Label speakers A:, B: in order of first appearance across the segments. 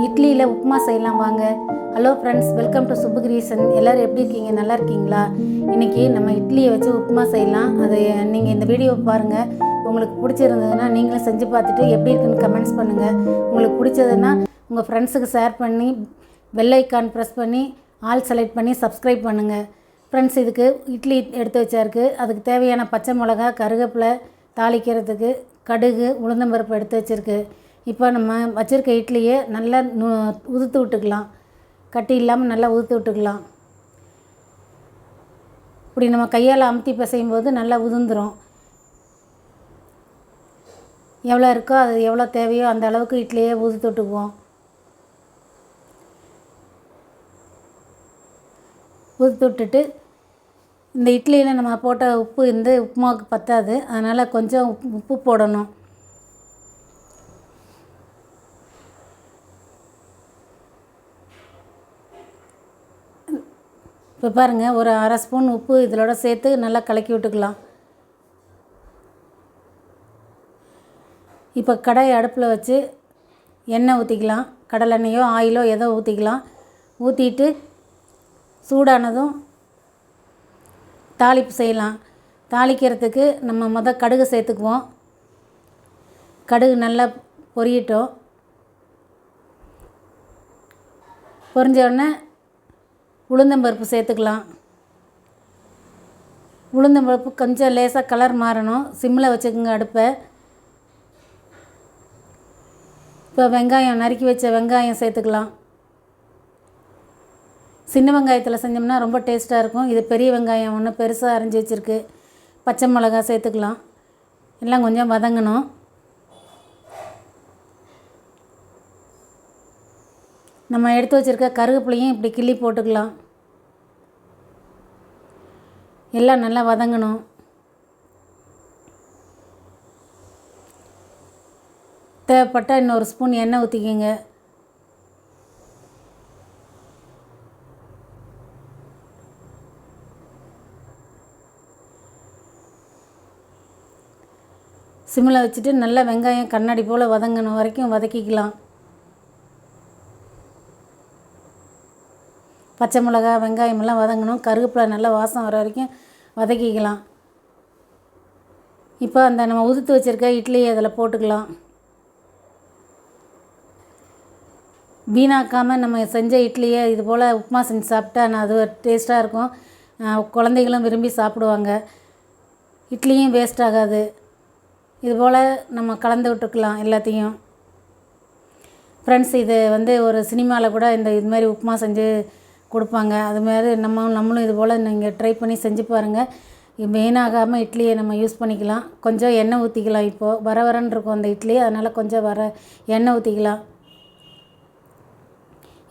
A: இட்லியில் உப்புமா செய்யலாம் வாங்க. Hello friends, welcome to Subbu creation. எல்லோரும் எப்படி இருக்கீங்க? நல்லா இருக்கீங்களா? இன்றைக்கி நம்ம இட்லியை வச்சு உப்புமா செய்யலாம். அதை நீங்கள் இந்த வீடியோ பாருங்கள். உங்களுக்கு பிடிச்சிருந்ததுன்னா நீங்களும் செஞ்சு பார்த்துட்டு எப்படி இருக்குன்னு கமெண்ட்ஸ் பண்ணுங்கள். உங்களுக்கு பிடிச்சதுன்னா உங்கள் ஃப்ரெண்ட்ஸுக்கு ஷேர் பண்ணி பெல் ஐக்கான் ப்ரெஸ் பண்ணி ஆல் செலக்ட் பண்ணி சப்ஸ்கிரைப் பண்ணுங்கள். ஃப்ரெண்ட்ஸ், இதுக்கு இட்லி எடுத்து வச்சாருக்கு. அதுக்கு தேவையான பச்சை மிளகா, கருவேப்பிலை, தாளிக்கிறதுக்கு கடுகு, உளுந்தம்பருப்பு எடுத்து வச்சுருக்கு. இப்போ நம்ம வச்சுருக்க இட்லியை நல்லா உதுத்து விட்டுக்கலாம். கட்டி இல்லாமல் நல்லா உதுத்து விட்டுக்கலாம். இப்படி நம்ம கையால் அமுத்தி பிசையும் போது நல்லா உதிர்ந்துடும். எவ்வளோ இருக்கோ அது எவ்வளோ தேவையோ அந்த அளவுக்கு இட்லியை உதுத்து விட்டுக்குவோம். உதுத்து விட்டுட்டு இந்த இட்லியில் நம்ம போட்ட உப்பு உப்புமாவுக்கு பத்தாது. அதனால் கொஞ்சம் உப்பு போடணும். இப்போ பாருங்கள், ஒரு அரை ஸ்பூன் உப்பு இதோட சேர்த்து நல்லா கலக்கி விட்டுக்கலாம். இப்போ கடாயை அடுப்பில் வச்சு எண்ணெய் ஊற்றிக்கலாம். கடலெண்ணெயோ ஆயிலோ ஏதோ ஊற்றிக்கலாம். ஊற்றிட்டு சூடானதும் தாளிப்பு செய்யலாம். தாளிக்கிறதுக்கு நம்ம கடுகு சேர்த்துக்குவோம். கடுகு நல்லா பொரியட்டும். பொரிஞ்ச உடனே உளுந்தம்பருப்பு சேர்த்துக்கலாம். உளுந்தம்பருப்பு கொஞ்சம் லேசாக கலர் மாறணும். சிம்மில் வச்சுக்கோங்க அடுப்பை. இப்போ வெங்காயம், நறுக்கி வச்ச வெங்காயம் சேர்த்துக்கலாம். சின்ன வெங்காயத்தில் செஞ்சோம்னா ரொம்ப டேஸ்ட்டாக இருக்கும். இது பெரிய வெங்காயம் ஒன்று பெருசாக அரைஞ்சி வச்சுருக்கு. பச்சை மிளகா சேர்த்துக்கலாம். எல்லாம் கொஞ்சம் வதங்கணும். நம்ம எடுத்து வச்சுருக்க கருவேப்பிலையும் இப்படி கிள்ளி போட்டுக்கலாம். எல்லாம் நல்லா வதங்கணும். தேவைப்பட்டால் இன்னொரு ஸ்பூன் எண்ணெய் ஊற்றிக்கிங்க. சிம்மில் வச்சுட்டு நல்லா வெங்காயம் கண்ணாடி போல் வதங்கணும் வரைக்கும் வதக்கிக்கலாம். பச்சை மிளகா, வெங்காயமெல்லாம் வதங்கணும். கருவேப்பிலை நல்லா வாசம் வர வரைக்கும் வதக்கிக்கலாம். இப்போ அந்த நம்ம உதுத்து வச்சுருக்க இட்லியை அதில் போட்டுக்கலாம். வீணாக்காமல் நம்ம செஞ்ச இட்லியை இது போல் உப்புமா செஞ்சு சாப்பிட்டா அது டேஸ்ட்டாக இருக்கும். குழந்தைகளும் விரும்பி சாப்பிடுவாங்க. இட்லியும் வேஸ்ட் ஆகாது. இதுபோல் நம்ம கலந்து விட்டுக்கலாம் எல்லாத்தையும். ஃப்ரெண்ட்ஸ், இது ஒரு சினிமாவில் கூட இது மாதிரி உப்புமா செஞ்சு கொடுப்பாங்க. அதுமாதிரி நம்மளும் இது போல் நீங்கள் ட்ரை பண்ணி செஞ்சு பாருங்கள். மெயினாகாமல் இட்லியை நம்ம யூஸ் பண்ணிக்கலாம். கொஞ்சம் எண்ணெய் ஊற்றிக்கலாம். இப்போது வரன்னு இருக்கும் அந்த இட்லி, அதனால் கொஞ்சம் எண்ணெய் ஊற்றிக்கலாம்.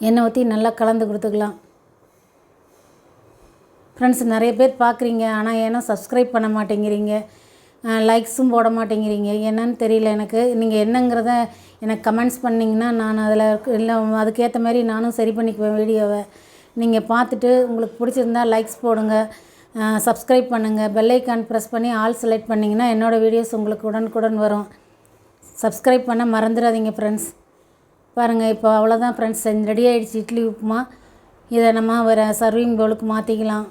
A: எண்ணெய் ஊற்றி நல்லா கலந்து கொடுத்துக்கலாம். ஃப்ரெண்ட்ஸ், நிறைய பேர் பார்க்குறீங்க, ஆனால் ஏன்னா சப்ஸ்கிரைப் பண்ண மாட்டேங்கிறீங்க, லைக்ஸும் போட மாட்டேங்கிறீங்க. என்னன்னு தெரியல எனக்கு. நீங்கள் என்னங்கிறத எனக்கு கமெண்ட்ஸ் பண்ணிங்கன்னா நான் அதில் இல்லை அதுக்கேற்ற மாதிரி நானும் சரி பண்ணிக்குவேன் வீடியோவை. நீங்கள் பார்த்துட்டு உங்களுக்கு பிடிச்சிருந்தா லைக்ஸ் போடுங்க, சப்ஸ்கிரைப் பண்ணுங்கள், பெல் ஐக்கான் ப்ரெஸ் பண்ணி ஆல் செலக்ட் பண்ணிங்கன்னா என்னோடய வீடியோஸ் உங்களுக்கு உடனுக்குடன் வரும். சப்ஸ்கிரைப் பண்ண மறந்துடாதீங்க ஃப்ரெண்ட்ஸ். பாருங்கள், இப்போ அவ்வளோதான் ஃப்ரெண்ட்ஸ், ரெடி ஆகிடுச்சு இட்லி உப்புமா. இதை நம்ம ஒரு சர்விங் பவுலுக்கு மாற்றிக்கலாம்.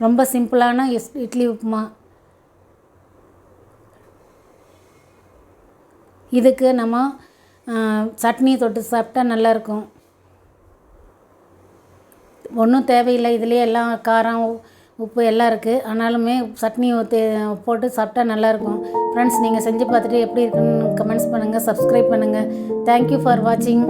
A: ரொம்ப சிம்பிளான இட்லி உப்புமா. இதுக்கு நம்ம சட்னி தொட்டு சாப்பிட்டா நல்லாயிருக்கும். ஒன்றும் தேவையில்லை, இதுலேயே எல்லாம் காரம், உப்பு எல்லாம் இருக்குது. ஆனாலுமே சட்னி போட்டு சாப்பிட்டா நல்லாயிருக்கும். ஃப்ரெண்ட்ஸ், நீங்கள் செஞ்சு பார்த்துட்டு எப்படி இருக்குன்னு கமெண்ட்ஸ் பண்ணுங்கள், சப்ஸ்கிரைப் பண்ணுங்கள். தேங்க்யூ ஃபார் வாட்சிங்.